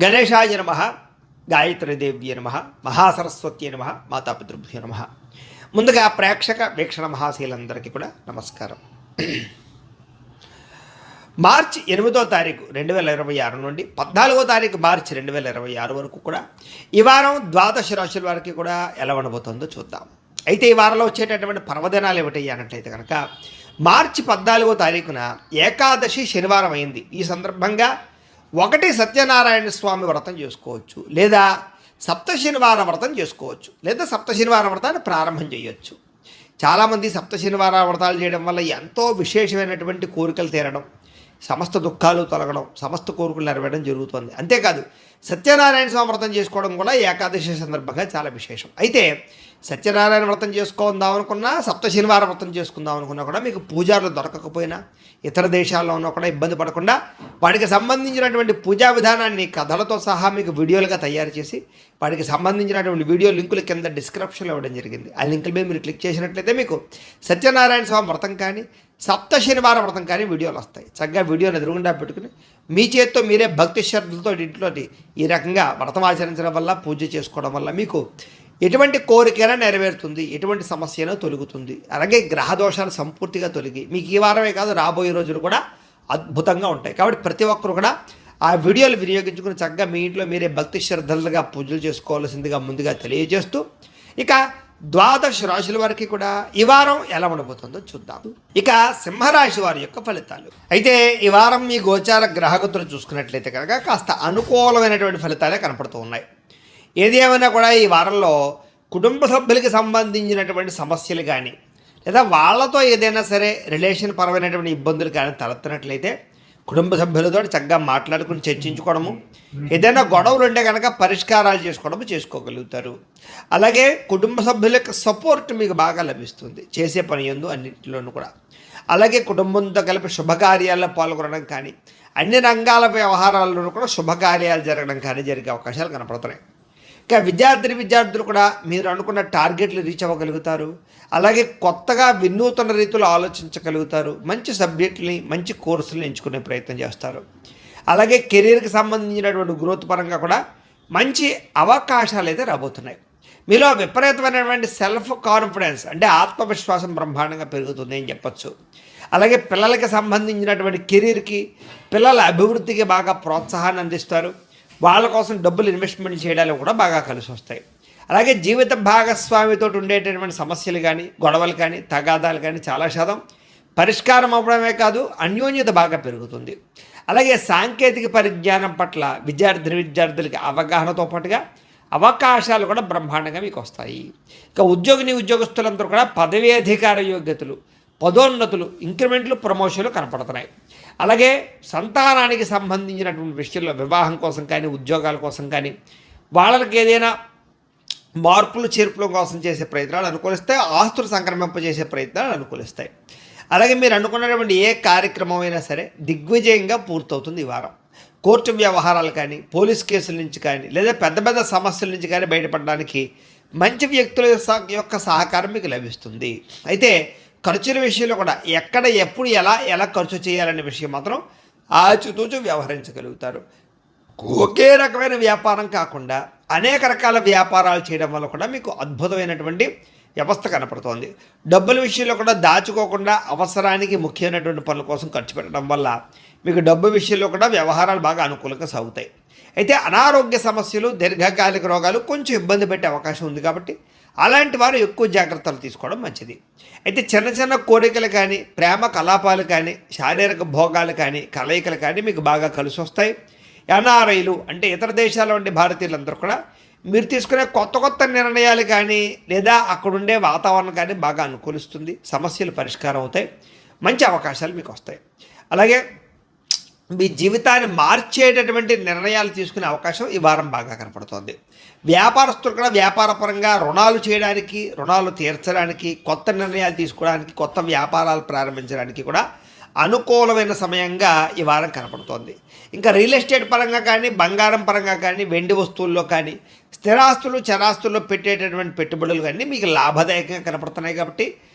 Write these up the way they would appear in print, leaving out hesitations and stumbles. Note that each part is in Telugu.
గణేశాయ నమ, గాయత్రీదేవ్యే నమ, మహాసరస్వత్యే నమ, మాతాపితృభ్యో నమ. ముందుగా ప్రేక్షక వీక్షణ మహాశీలందరికీ కూడా నమస్కారం. మార్చి 8వ తారీఖు 2026 నుండి 14వ తారీఖు మార్చి 2026 వరకు కూడా ఈ వారం ద్వాదశ రాశుల వారికి కూడా ఎలా ఉండబోతుందో చూద్దాం. అయితే ఈ వారంలో వచ్చేటటువంటి పర్వదినాలు ఏమిటి అన్నట్లయితే కనుక మార్చి 14వ తారీఖున ఏకాదశి శనివారం అయింది. ఈ సందర్భంగా ఒకటి సత్యనారాయణ స్వామి వ్రతం చేసుకోవచ్చు, లేదా సప్త శనివారం వ్రతం చేసుకోవచ్చు, లేదా సప్త శనివారం వ్రతాన్ని ప్రారంభం చేయొచ్చు. చాలామంది సప్త శనివార వ్రతాలు చేయడం వల్ల ఎంతో విశేషమైనటువంటి కోరికలు తీరడం, సమస్త దుఃఖాలు తొలగడం, సమస్త కోరికలు నెరవేరడం జరుగుతుంది. అంతేకాదు సత్యనారాయణ స్వామి వ్రతం చేసుకోవడం కూడా ఏకాదశి సందర్భంగా చాలా విశేషం. అయితే సత్యనారాయణ వ్రతం చేసుకుందాం అనుకున్నా, సప్త శనివార వ్రతం చేసుకుందాం అనుకున్నా కూడా మీకు పూజారులు దొరకకపోయినా, ఇతర దేశాల్లో ఉన్నా కూడా ఇబ్బంది పడకుండా వాటికి సంబంధించినటువంటి పూజా విధానాన్ని కథలతో సహా మీకు వీడియోలుగా తయారు చేసి వాటికి సంబంధించినటువంటి వీడియో లింకులు కింద డిస్క్రిప్షన్లో ఇవ్వడం జరిగింది. ఆ లింకుల మీద మీరు క్లిక్ చేసినట్లయితే మీకు సత్యనారాయణ స్వామి వ్రతం కానీ సప్త శనివారం వ్రతం కానీ వీడియోలు వస్తాయి. చక్కగా వీడియోని ఎదురుగుండా పెట్టుకుని మీ చేత్తో మీరే భక్తి శ్రద్ధలతో ఇంట్లో ఈ రకంగా వ్రతం ఆచరించడం వల్ల, పూజ చేసుకోవడం వల్ల మీకు ఎటువంటి కోరికైనా నెరవేరుతుంది, ఎటువంటి సమస్య అయినా తొలుగుతుంది. అలాగే గ్రహ దోషాలు సంపూర్తిగా తొలగి మీకు ఈ వారమే కాదు రాబోయే రోజులు కూడా అద్భుతంగా ఉంటాయి. కాబట్టి ప్రతి ఒక్కరు కూడా ఆ వీడియోలు వినియోగించుకుని చక్కగా మీ ఇంట్లో మీరే భక్తి శ్రద్ధలుగా పూజలు చేసుకోవాల్సిందిగా ముందుగా తెలియజేస్తూ, ఇక ద్వాదశ రాశుల వారికి కూడా ఈ వారం ఎలా ఉండబోతుందో చూద్దాం. ఇక సింహరాశి వారి యొక్క ఫలితాలు. అయితే ఈ వారం మీ గోచార గ్రహగతులు చూసుకున్నట్లయితే కనుక కాస్త అనుకూలమైనటువంటి ఫలితాలే కనపడుతూ ఉన్నాయి. ఏది ఏమైనా కూడా ఈ వారంలో కుటుంబ సభ్యులకి సంబంధించినటువంటి సమస్యలు కానీ, లేదా వాళ్ళతో ఏదైనా సరే రిలేషన్ పరమైనటువంటి ఇబ్బందులు కానీ తలెత్తినట్లయితే కుటుంబ సభ్యులతో చక్కగా మాట్లాడుకుని చర్చించుకోవడము, ఏదైనా గొడవలు ఉంటే కనుక పరిష్కారాలు చేసుకోగలుగుతారు. అలాగే కుటుంబ సభ్యుల యొక్క సపోర్ట్ మీకు బాగా లభిస్తుంది చేసే పని యందు అన్నింటిలోనూ కూడా. అలాగే కుటుంబంతో కలిపి శుభకార్యాల్లో పాల్గొనడం కానీ, అన్ని రంగాల వ్యవహారాల్లోనూ కూడా శుభకార్యాలు జరగడం కానీ జరిగే అవకాశాలు కనపడుతున్నాయి. ఇక విద్యార్థులు కూడా మీరు అనుకున్న టార్గెట్లు రీచ్ అవ్వగలుగుతారు. అలాగే కొత్తగా వినూతన రీతిలో ఆలోచించగలుగుతారు. మంచి సబ్జెక్టుని, మంచి కోర్సులను ఎంచుకునే ప్రయత్నం చేస్తారు. అలాగే కెరీర్కి సంబంధించినటువంటి గ్రోత్ పరంగా కూడా మంచి అవకాశాలు అయితే రాబోతున్నాయి. మీలో విపరీతమైనటువంటి సెల్ఫ్ కాన్ఫిడెన్స్ అంటే ఆత్మవిశ్వాసం బ్రహ్మాండంగా పెరుగుతుంది అని చెప్పచ్చు. అలాగే పిల్లలకి సంబంధించినటువంటి కెరీర్కి, పిల్లల అభివృద్ధికి బాగా ప్రోత్సాహాన్ని అందిస్తారు. వాళ్ళ కోసం డబ్బులు ఇన్వెస్ట్మెంట్ చేయడానికి కూడా బాగా కలిసి వస్తాయి. అలాగే జీవిత భాగస్వామితో ఉండేటటువంటి సమస్యలు కానీ, గొడవలు కానీ, తగాదాలు కానీ చాలా శాతం పరిష్కారం అవ్వడమే కాదు అన్యోన్యత బాగా పెరుగుతుంది. అలాగే సాంకేతిక పరిజ్ఞానం పట్ల విద్యార్థులకి అవగాహనతో పాటుగా అవకాశాలు కూడా బ్రహ్మాండంగా మీకు వస్తాయి. ఇక ఉద్యోగస్తులందరూ కూడా పదవీ అధికార యోగ్యతలు, పదోన్నతులు, ఇంక్రిమెంట్లు, ప్రమోషన్లు కనపడుతున్నాయి. అలాగే సంతానానికి సంబంధించినటువంటి విషయంలో వివాహం కోసం కానీ, ఉద్యోగాల కోసం కానీ, వాళ్ళకి ఏదైనా మార్పులు చేర్పుల కోసం చేసే ప్రయత్నాలు అనుకూలిస్తాయి. ఆస్తులు సంక్రమింపజేసే ప్రయత్నాలు అనుకూలిస్తాయి. అలాగే మీరు అనుకున్నటువంటి ఏ కార్యక్రమం అయినా సరే దిగ్విజయంగా పూర్తవుతుంది ఈ వారం. కోర్టు వ్యవహారాలు కానీ, పోలీస్ కేసుల నుంచి కానీ, లేదా పెద్ద సమస్యల నుంచి కానీ బయటపడడానికి మంచి వ్యక్తుల యొక్క సహకారం మీకు లభిస్తుంది. అయితే ఖర్చుల విషయంలో కూడా ఎక్కడ, ఎప్పుడు, ఎలా ఖర్చు చేయాలనే విషయం మాత్రం ఆచితూచి వ్యవహరించగలుగుతారు. ఒకే రకమైన వ్యాపారం కాకుండా అనేక రకాల వ్యాపారాలు చేయడం వల్ల కూడా మీకు అద్భుతమైనటువంటి వ్యవస్థ కనపడుతోంది. డబ్బుల విషయంలో కూడా దాచుకోకుండా అవసరానికి ముఖ్యమైనటువంటి పనుల కోసం ఖర్చు పెట్టడం వల్ల మీకు డబ్బు విషయంలో కూడా వ్యవహారాలు బాగా అనుకూలంగా సాగుతాయి. అయితే అనారోగ్య సమస్యలు, దీర్ఘకాలిక రోగాలు కొంచెం ఇబ్బంది పెట్టే అవకాశం ఉంది. కాబట్టి అలాంటి వారు ఎక్కువ జాగ్రత్తలు తీసుకోవడం మంచిది. అయితే చిన్న కోరికలు కానీ, ప్రేమ కలాపాలు కానీ, శారీరక భోగాలు కానీ, కలయికలు కానీ మీకు బాగా కలిసి వస్తాయి. ఎన్ఆర్ఐలు అంటే ఇతర దేశాల్లో ఉండే భారతీయులందరూ కూడా మీరు తీసుకునే కొత్త నిర్ణయాలు కానీ, లేదా అక్కడుండే వాతావరణం కానీ బాగా అనుకూలిస్తుంది. సమస్యలు పరిష్కారం అవుతాయి. మంచి అవకాశాలు మీకు వస్తాయి. అలాగే మీ జీవితాన్ని మార్చేటటువంటి నిర్ణయాలు తీసుకునే అవకాశం ఈ వారం బాగా కనపడుతుంది. వ్యాపారస్తులు కూడా వ్యాపారపరంగా రుణాలు చేయడానికి, రుణాలు తీర్చడానికి, కొత్త నిర్ణయాలు తీసుకోవడానికి, కొత్త వ్యాపారాలు ప్రారంభించడానికి కూడా అనుకూలమైన సమయంగా ఈ వారం కనపడుతోంది. ఇంకా రియల్ ఎస్టేట్ పరంగా కానీ, బంగారం పరంగా కానీ, వెండి వస్తువుల్లో కానీ, స్థిరాస్తులు, చరాస్తుల్లో పెట్టేటటువంటి పెట్టుబడులు కానీ మీకు లాభదాయకంగా కనపడుతున్నాయి. కాబట్టి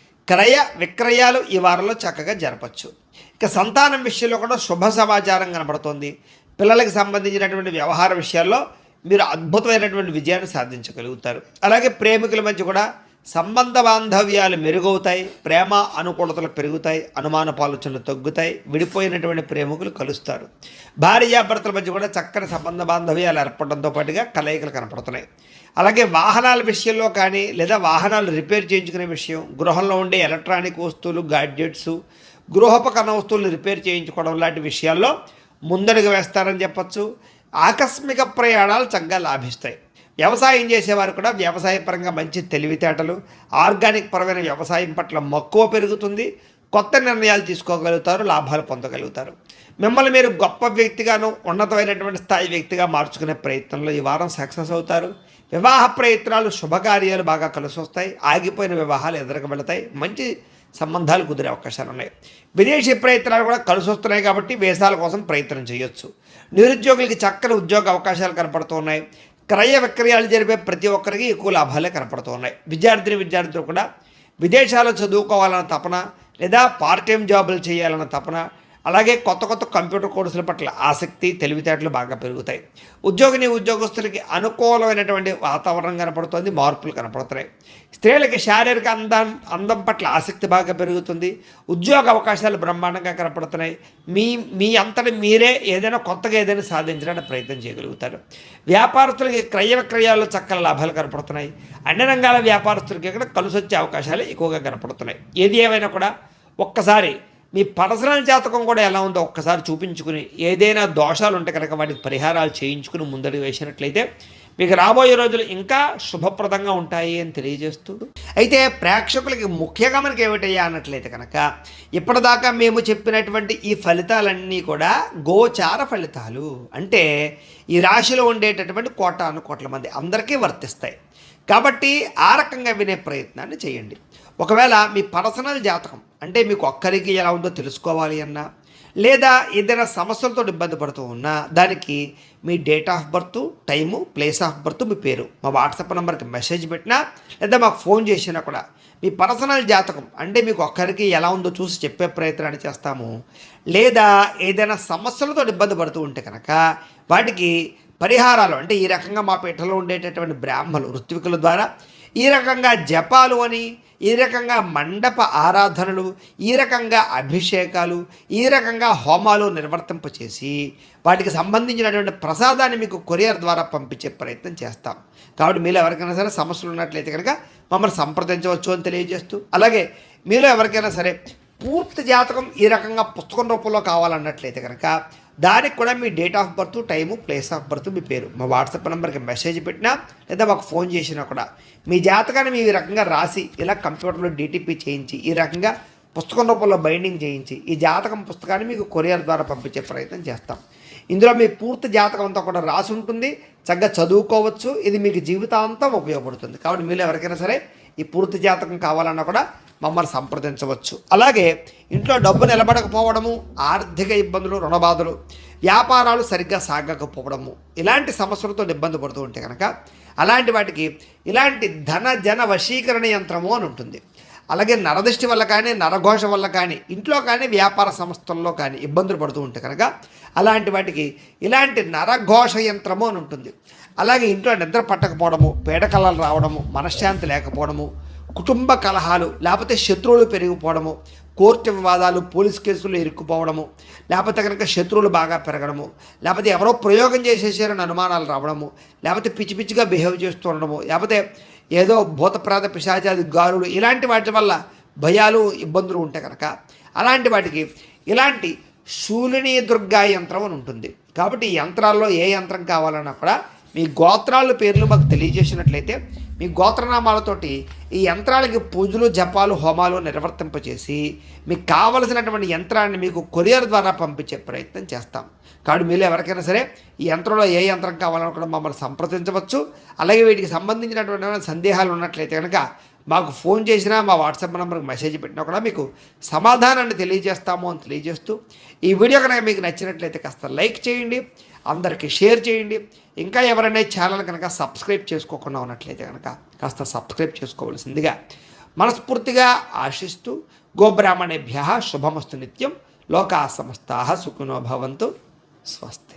క్రయ విక్రయాలు ఈ వారంలో చక్కగా జరపచ్చు. ఇక సంతానం విషయంలో కూడా శుభ సమాచారం కనబడుతోంది. పిల్లలకు సంబంధించినటువంటి వ్యవహార విషయాల్లో మీరు అద్భుతమైనటువంటి విజయాన్ని సాధించగలుగుతారు. అలాగే ప్రేమికుల మధ్య కూడా సంబంధ బాంధవ్యాలు మెరుగవుతాయి, ప్రేమ అనుకూలతలు పెరుగుతాయి, అనుమానపు ఆలోచనలు తగ్గుతాయి, విడిపోయినటువంటి ప్రేమికులు కలుస్తారు. భార్యాభర్తల మధ్య కూడా చక్కని సంబంధ బాంధవ్యాలు ఏర్పడడంతో పాటుగా కలయికలు కనపడుతున్నాయి. అలాగే వాహనాల విషయంలో కానీ లేదా వాహనాలు రిపేర్ చేయించుకునే విషయం, గృహంలో ఉండే ఎలక్ట్రానిక్ వస్తువులు, గాడ్జెట్స్, గృహోపకరణ వస్తువులు రిపేర్ చేయించుకోవడం లాంటి విషయాల్లో ముందడుగు వేస్తారని చెప్పచ్చు. ఆకస్మిక ప్రయాణాలు చక్కగా లాభిస్తాయి. వ్యవసాయం చేసేవారు కూడా వ్యవసాయపరంగా మంచి తెలివితేటలు, ఆర్గానిక్ పరమైన వ్యవసాయం పట్ల మక్కువ పెరుగుతుంది. కొత్త నిర్ణయాలు తీసుకోగలుగుతారు, లాభాలు పొందగలుగుతారు. మిమ్మల్ని మీరు గొప్ప వ్యక్తిగాను, ఉన్నతమైనటువంటి స్థాయి వ్యక్తిగా మార్చుకునే ప్రయత్నంలో ఈ వారం సక్సెస్ అవుతారు. వివాహ ప్రయత్నాలు, శుభకార్యాలు బాగా కలిసి వస్తాయి. ఆగిపోయిన వివాహాలు ఎదురుకు వెళతాయి. మంచి సంబంధాలు కుదిరే అవకాశాలు ఉన్నాయి. విదేశీ ప్రయత్నాలు కూడా కలిసి వస్తున్నాయి కాబట్టి వీసాల కోసం ప్రయత్నం చేయొచ్చు. నిరుద్యోగులకి చక్కని ఉద్యోగ అవకాశాలు కనపడుతూ ఉన్నాయి. క్రయ విక్రయాలు జరిపే ప్రతి ఒక్కరికి ఎక్కువ లాభాలే కనపడుతూ ఉన్నాయి. విద్యార్థులు కూడా విదేశాల్లో చదువుకోవాలన్న తపన లేదా పార్ట్ టైం జాబులు చేయాలన్న తపన, అలాగే కొత్త కంప్యూటర్ కోర్సుల పట్ల ఆసక్తి, తెలివితేటలు బాగా పెరుగుతాయి. ఉద్యోగస్తులకి అనుకూలమైనటువంటి వాతావరణం కనపడుతుంది, మార్పులు కనపడుతున్నాయి. స్త్రీలకి శారీరక అందం పట్ల ఆసక్తి బాగా పెరుగుతుంది. ఉద్యోగ అవకాశాలు బ్రహ్మాండంగా కనపడుతున్నాయి. మీ అంతటి మీరే కొత్తగా ఏదైనా సాధించడానికి ప్రయత్నం చేయగలుగుతారు. వ్యాపారస్తులకి క్రయ విక్రయాల్లో చక్కని లాభాలు కనపడుతున్నాయి. అన్ని రంగాల వ్యాపారస్తులకి ఇక్కడ కలిసి వచ్చే అవకాశాలు ఎక్కువగా కనపడుతున్నాయి. ఏది ఏమైనా కూడా ఒక్కసారి మీ పర్సనల్ జాతకం కూడా ఎలా ఉందో ఒక్కసారి చూపించుకుని, ఏదైనా దోషాలు ఉంటే కనుక వాటికి పరిహారాలు చేయించుకుని ముందడుగు వేసినట్లయితే మీకు రాబోయే రోజులు ఇంకా శుభప్రదంగా ఉంటాయి అని తెలియజేస్తూ, అయితే ప్రేక్షకులకి ముఖ్యంగా మనకి ఏమిటయ్యా అన్నట్లయితే కనుక ఇప్పటిదాకా మేము చెప్పినటువంటి ఈ ఫలితాలన్నీ కూడా గోచార ఫలితాలు. అంటే ఈ రాశిలో ఉండేటటువంటి కోటాను మంది అందరికీ వర్తిస్తాయి. కాబట్టి ఆ రకంగా వినే ప్రయత్నాన్ని చేయండి. ఒకవేళ మీ పర్సనల్ జాతకం అంటే మీకు ఒక్కరికి ఎలా ఉందో తెలుసుకోవాలి అన్నా, లేదా ఏదైనా సమస్యలతో ఇబ్బంది పడుతూ ఉన్నా, దానికి మీ date of birth, time, place of birth, మీ పేరు మా వాట్సాప్ నెంబర్కి మెసేజ్ పెట్టినా లేదా మాకు ఫోన్ చేసినా కూడా మీ పర్సనల్ జాతకం అంటే మీకు ఒక్కరికి ఎలా ఉందో చూసి చెప్పే ప్రయత్నాన్ని చేస్తాము. లేదా ఏదైనా సమస్యలతో ఇబ్బంది పడుతూ ఉంటే కనుక వాటికి పరిహారాలు అంటే ఈ రకంగా మా పీఠలో ఉండేటటువంటి బ్రాహ్మణులు, ఋత్వికుల ద్వారా ఈ రకంగా జపాలు అని, ఈ రకంగా మండప ఆరాధనలు, ఈ రకంగా అభిషేకాలు, ఈ రకంగా హోమాలు నిర్వర్తింపచేసి వాటికి సంబంధించినటువంటి ప్రసాదాన్ని మీకు కొరియర్ ద్వారా పంపించే ప్రయత్నం చేస్తాం. కాబట్టి మీలో ఎవరికైనా సరే సమస్యలు ఉన్నట్లయితే కనుక మమ్మల్ని సంప్రదించవచ్చు అని తెలియజేస్తూ, అలాగే మీలో ఎవరికైనా సరే పూర్తి జాతకం ఈ రకంగా పుస్తకం రూపంలో కావాలన్నట్లయితే కనుక దానికి కూడా మీ date of birth, time, place of birth, మీ పేరు మా వాట్సాప్ నెంబర్కి మెసేజ్ పెట్టినా లేదా మాకు ఫోన్ చేసినా కూడా మీ జాతకాన్ని మీ ఈ రకంగా రాసి ఇలా కంప్యూటర్లో డీటీపీ చేయించి ఈ రకంగా పుస్తకం రూపంలో బైండింగ్ చేయించి ఈ జాతకం పుస్తకాన్ని మీకు కొరియర్ ద్వారా పంపించే ప్రయత్నం చేస్తాం. ఇందులో మీ పూర్తి జాతకం అంతా కూడా రాసి ఉంటుంది, చక్కగా చదువుకోవచ్చు. ఇది మీకు జీవితాంతం ఉపయోగపడుతుంది. కాబట్టి మీరు ఎవరికైనా సరే ఈ పూర్తి జాతకం కావాలన్నా కూడా మమ్మల్ని సంప్రదించవచ్చు. అలాగే ఇంట్లో డబ్బు నిలబడకపోవడము, ఆర్థిక ఇబ్బందులు, రుణబాధలు, వ్యాపారాలు సరిగ్గా సాగకపోవడము, ఇలాంటి సమస్యలతో ఇబ్బంది పడుతూ ఉంటే కనుక అలాంటి వాటికి ఇలాంటి జన వశీకరణ యంత్రము అని ఉంటుంది. అలాగే నరదృష్టి వల్ల కానీ, నరఘోష వల్ల కానీ, ఇంట్లో కానీ, వ్యాపార సంస్థల్లో కానీ ఇబ్బందులు పడుతూ ఉంటే కనుక అలాంటి వాటికి ఇలాంటి నరఘోష యంత్రము అని ఉంటుంది. అలాగే ఇంట్లో నిద్ర పట్టకపోవడము, పీడకలలు రావడము, మనశ్శాంతి లేకపోవడము, కుటుంబ కలహాలు, లేకపోతే శత్రువులు పెరిగిపోవడము, కోర్టు వివాదాలు, పోలీస్ కేసులు ఇరుక్కుపోవడము, లేకపోతే కనుక శత్రువులు బాగా పెరగడము, లేకపోతే ఎవరో ప్రయోగం చేసేసారని అనుమానాలు రావడము, లేకపోతే పిచ్చి పిచ్చిగా బిహేవ్ చేస్తూ ఉండడము, లేకపోతే ఏదో భూతప్రాత పిశాచాది గారులు, ఇలాంటి వాటి వల్ల భయాలు, ఇబ్బందులు ఉంటే కనుక అలాంటి వాటికి ఇలాంటి శూలిని దుర్గా యంత్రం అని ఉంటుంది. కాబట్టి ఈ యంత్రాల్లో ఏ యంత్రం కావాలన్నా కూడా మీ గోత్రాల పేర్లు మాకు తెలియజేసినట్లయితే మీ గోత్రనామాలతోటి ఈ యంత్రాలకి పూజలు, జపాలు, హోమాలు నిర్వర్తింపచేసి మీకు కావలసినటువంటి యంత్రాన్ని మీకు కొరియర్ ద్వారా పంపించే ప్రయత్నం చేస్తాం. కాబట్టి మీరు ఎవరికైనా సరే ఈ యంత్రంలో ఏ యంత్రం కావాలన్నా కూడా మమ్మల్ని సంప్రదించవచ్చు. అలాగే వీటికి సంబంధించినటువంటి సందేహాలు ఉన్నట్లయితే కనుక మాకు ఫోన్ చేసినా, మా వాట్సాప్ నెంబర్కి మెసేజ్ పెట్టినా కూడా మీకు సమాధానాన్ని తెలియజేస్తాము అని తెలియజేస్తూ, ఈ వీడియో కనుక మీకు నచ్చినట్లయితే కాస్త లైక్ చేయండి, అందరికీ షేర్ చేయండి. ఇంకా ఎవరైనా ఛానల్ కనుక సబ్స్క్రైబ్ చేసుకోకుండా ఉన్నట్లయితే కనుక కాస్త సబ్స్క్రైబ్ చేసుకోవాల్సిందిగా మనస్ఫూర్తిగా ఆశిస్తూ, గోబ్రాహ్మణేభ్యః శుభమస్తు నిత్యం, లోకా సమస్తాః సుఖినో భవంతు, స్వస్తి.